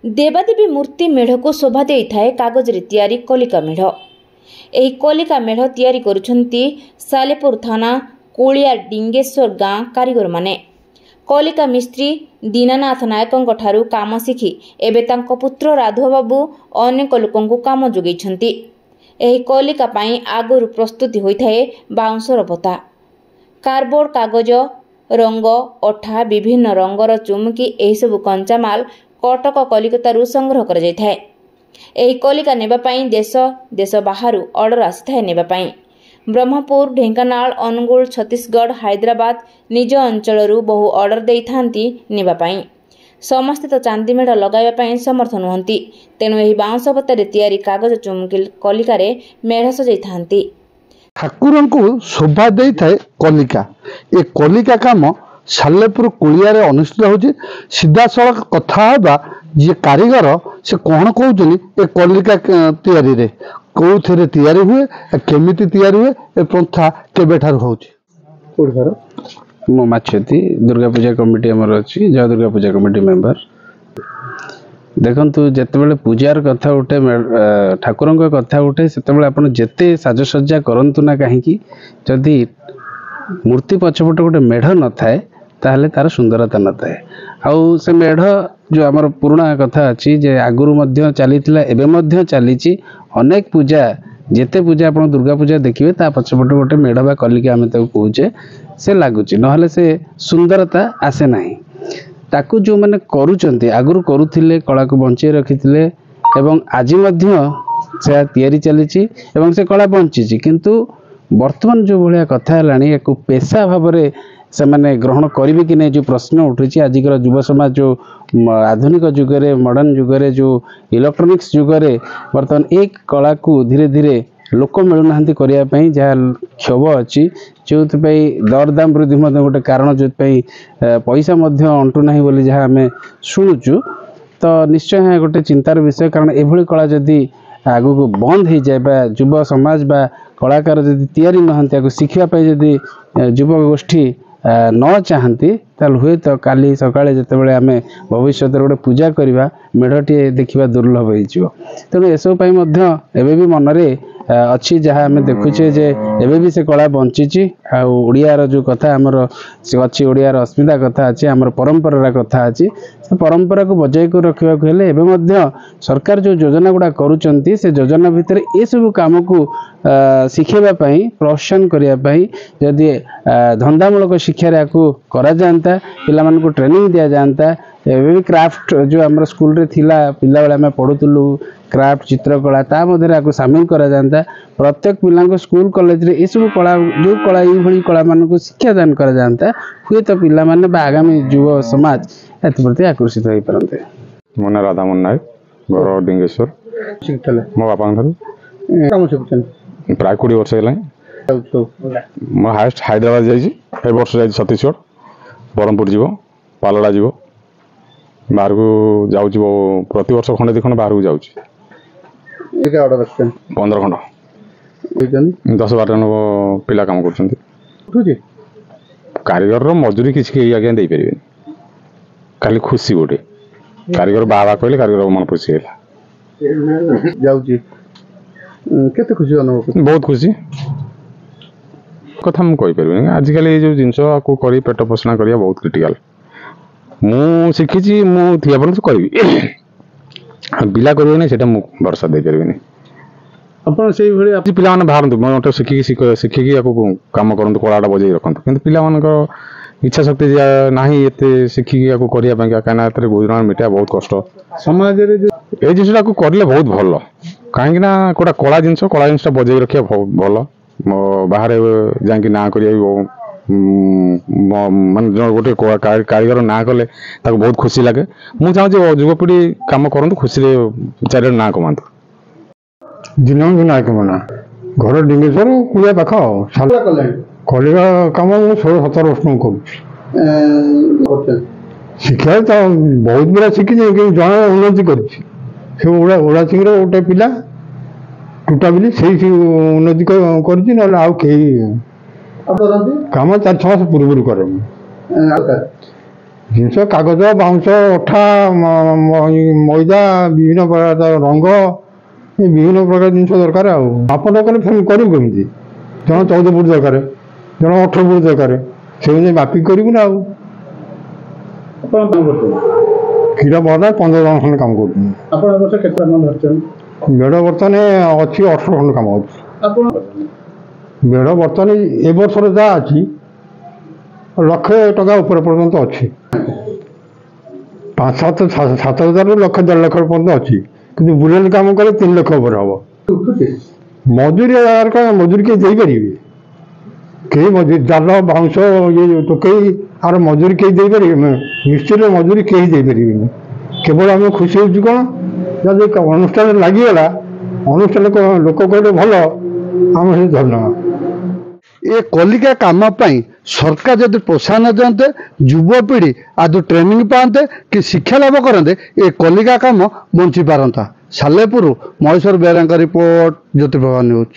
देवादेवी मूर्ति मेढ़ को शोभा देइथाए कागज रे तैयारी कलिका मेढ़। एही कलिका मेढ़ तैयारी करुछंती सालेपुर थाना कोलिया डिंगेश्वर गाँ कारीगर माने। कलिका मिस्त्री दीनानाथ नायकों ठारू काम शिखी एबे तांको पुत्र राघव बाबू अनेक लोकंकु काम जोगैछंती। एही कलिका पाई आगरु प्रस्तुति होइथाए बाउंसर बता, कार्डबोर्ड, कागज, रंग, अठा, विभिन्न रंगर चुमुकी एही सब कंचामाल कटक कलिकतारू संग्रह कर जाइथाए। एही कलिका नेबा पाई देश बाहरु ऑर्डर आसिथाए नेबा पाई। ब्रह्मपुर, ढेंकानाल, अनुगुल, छत्तीसगढ़, हैदराबाद निज अंचलरू बहु ऑर्डर देइथांती नेबा पाई। समस्ते तो चांदी मेढ़ लगाइबा पाई समर्थ नुहंती, तेणु एही बाउंस बत्तारे तैयारी कागज चुमुकी कलिकारे मेढ़ सजाइथांती। ठाकुर को शोभा दे थाए कलिका। ए कलिका काम सालेपुर कुलिया अनुष्ठित होची। सीधा सड़क कथा होगा जे कारीगर से कौन कहते ए कलिका तैयारी रे कौन तैयारी हुए, केमिति तैयारी हुए, ए प्रथा केबेठार होची। मो माछती दुर्गा पूजा कमिटी आमर अच्छी, जय दुर्गा पूजा कमिटी मेंबर। देखु जिते पूजार कथा उठे, ठाकुर कथा उठे, से जिते साजसज्जा करंतु ना कहीं जदि मूर्ति पछपटे गोटे मेढ़ न थाए ताहले तार सुंदरता न थाए। आउ से मेढ़ जो आमर पुराणा कथा अच्छी जे आगुरु मध्य चलीथिला एबे मध्य चलीची। अनेक पूजा जेते पूजा आप दुर्गा पूजा देखिए ता पछपटे गोटे मेढ़ बा कलिका आम कहूचे से लगुच, ना से सुंदरता आसे ना। ताकू जो मैंने करुचंती आगुरु करुथिले कला को बंचे रखिथिले एवं आज मध्य से तैयारी चलीची एवं से कला बंची। किंतु वर्तमान जो भाया कथा है या पेशा भाव में से मैंने ग्रहण करेंगे कि नहीं जो प्रश्न उठुची। आजिकर युव समाज जो आधुनिक जुगरे मॉडर्न जुगरे जो इलेक्ट्रोनिक्स जुगरे वर्तमान एक कला को धीरे धीरे लोक मिलूना करने जहाँ क्षोभ अच्छी, जो दरदाम वृद्धि गोटे कारण जो पैसा अंटुना बोली जहाँ आम शुणुचु, तो निश्चय गोटे चिंतार विषय। कारण एभली कला जदि आगु को बंद हो जाए, युव समाज बा कलाकार जदि तैयारी नहांती शिखापी जदि युवक गोष्ठी न चाहती ताल हुए तो काली सकाळे जितेबाला आम भविष्य गोटे पूजा करवा मेढ़टी देखा दुर्लभ हो। तेणु एसबू एवं मनरे अच्छी जहाँ आम देखुचे जे एबे भी से कला बंची। आड़ियार जो कथा आमर अच्छी ओडियार अस्मिता कथा अच्छी, आमर परंपरार कथा अच्छी, से परंपरा को बजाय को रखा सरकार जो योजना गुड़ा करुँच से योजना भितर ये सब कम को शिखेवाई प्रोत्साहन करने जदि धंदामूलक शिक्षा करा जाता, पिला को ट्रेनिंग दि जाता। एवं क्राफ्ट जो आम स्कूल रे थिला पिला बेले आम पढ़ुलु क्राफ्ट चित्रकला ता मध्य सामिल करा जाता। प्रत्येक पिला स्कूल कॉलेज रे ये सब कला जो कला ये कला मान को शिक्षादान करा जाता, हुए तो पिला माने आगामी युव समाज एप्रति आकर्षित हो पारते। मो ना राधामोहन नायक, घर डिंगेश्वर। मो बापा प्राय 20 वर्ष है। मो हाएस्ट हैदराबाद जाइए, वर्ष जाइए छत्तीसगढ़, ब्रह्मपुर जीव, पालड़ा जीव, बाहर को जाऊँ प्रति वर्ष खंडे 2 खंड बाहर को जाऊँ। 15 खंड 10-12 जन पिला काम कर कारीगर मजूरी किसी आज्ञा दे पारे, खाली खुशी गोटे कारीगर बाबा कहले कारीगर मन खुशी है। बहुत खुशी कथा मुझे कहीपर। आजिकल ये जो जिनस को करी पेट पोषण करिया बहुत क्रिटिकल। मु शिखी मुझे करी पिला करें से भरोसा दे पारे। अपन से पिला बाहर मोटे शिखिकी कम करूँ कलाटा बजे रखु, कि पिला इच्छा शक्ति ना ये शिखिकी करने कहीं गुजरान मिटा बहुत कष्ट समाज ये जिनसा करें बहुत भल। कहीं गोटा कला जिनस बजे रखा भल। बाहर जाकि ना कर माने गोटे कारीगर ना कले बहुत खुशी लगे। मुझे चाहूँ युवपीढ़ी कम करूँ खुशी चार ना कमातु। दिनंग नायक मना घर डिंगेश्वर कुलिया पाख कलिका कम 16-17 वर्ष कर शिक्षा तो बहुत बड़ा शिखी जन उन्नति कर ओड़ा सिंह गोटे पिला टूटा बिली से उन्नति कर कम 4-6 मास पूर्व कर ଜିନିଷ କାଗଜ ବାଉଁଶ ଅଠା ମଇଦା ବିଭିନ୍ନ ପ୍ରକାର ରଙ୍ଗ ବିଭିନ୍ନ ପ୍ରକାର ଜିନିଷ ଦରକାର। ଆଉ ମାପଟା କଲେ କରିବୁ କେମିତି? ଜଣ 14 ଫୁଟ ଦରକାର, ଜଣ 18 ଫୁଟ ଦରକାର, ସେ ଅନୁଯାୟୀ ମାପିକି କରିବୁ ନା। ଆଉ କ୍ଷୀର ବର୍ତ୍ତମାନ 15 ଜଣ ଖଣ୍ଡେ କାମ କରୁଛନ୍ତି। ମେଢ଼ ବର୍ତ୍ତମାନ ଅଛି 18 ଖଣ୍ଡେ କାମ ଅଛି। ମେଢ଼ ବର୍ତ୍ତମାନ ଏ ବର୍ଷର ଯାହା ଅଛି 1,00,000 ଟଙ୍କା ଉପରେ ପର୍ଯ୍ୟନ୍ତ ଅଛି। 5-7 ହଜାରରୁ 1,00,000 1.5 ଲକ୍ଷ ପର୍ଯ୍ୟନ୍ତ ଅଛି। କିନ୍ତୁ ବୁଲେଟ୍ କାମ କଲେ 3 ଲକ୍ଷ ଉପରେ ହବ। ମଜୁରୀ ମଜୁରୀ କିଏ ଦେଇପାରିବେ? କେହି ମଜୁରୀ ଜାଲ ବାଉଁଶ ଟୋକେଇ ଆର ମଜୁରୀ କେହି ଦେଇପାରିବେ? ନିଶ୍ଚିତ ମଜୁରୀ କେହି ଦେଇପାରିବେନି। କେବଳ ଆମେ ଖୁସି ହେଉଛୁ କ'ଣ, ଯଦି ଅନୁଷ୍ଠାନରେ ଲାଗିଗଲା, ଅନୁଷ୍ଠାନ ଲୋକ କହିଲେ ଭଲ, ଆମେ ସେ ଧନ୍ୟବାଦ। ଏ କଲିକା କାମ ପାଇଁ ସରକାର ଯଦି ପ୍ରୋତ୍ସାହନ ଦିଅନ୍ତେ, ଯୁବପିଢ଼ି ଆଦୌ ଟ୍ରେନିଂ ପାଆନ୍ତେ କି ଶିକ୍ଷା ଲାଭ କରନ୍ତେ, ଏ କଲିକା କାମ ବଞ୍ଚିପାରନ୍ତା। ସାଲେପୁର ମହେଶ୍ୱର ବେହେରାଙ୍କ ରିପୋର୍ଟ, ଜ୍ୟୋତିପ୍ରଭା ନ୍ୟୁଜ୍।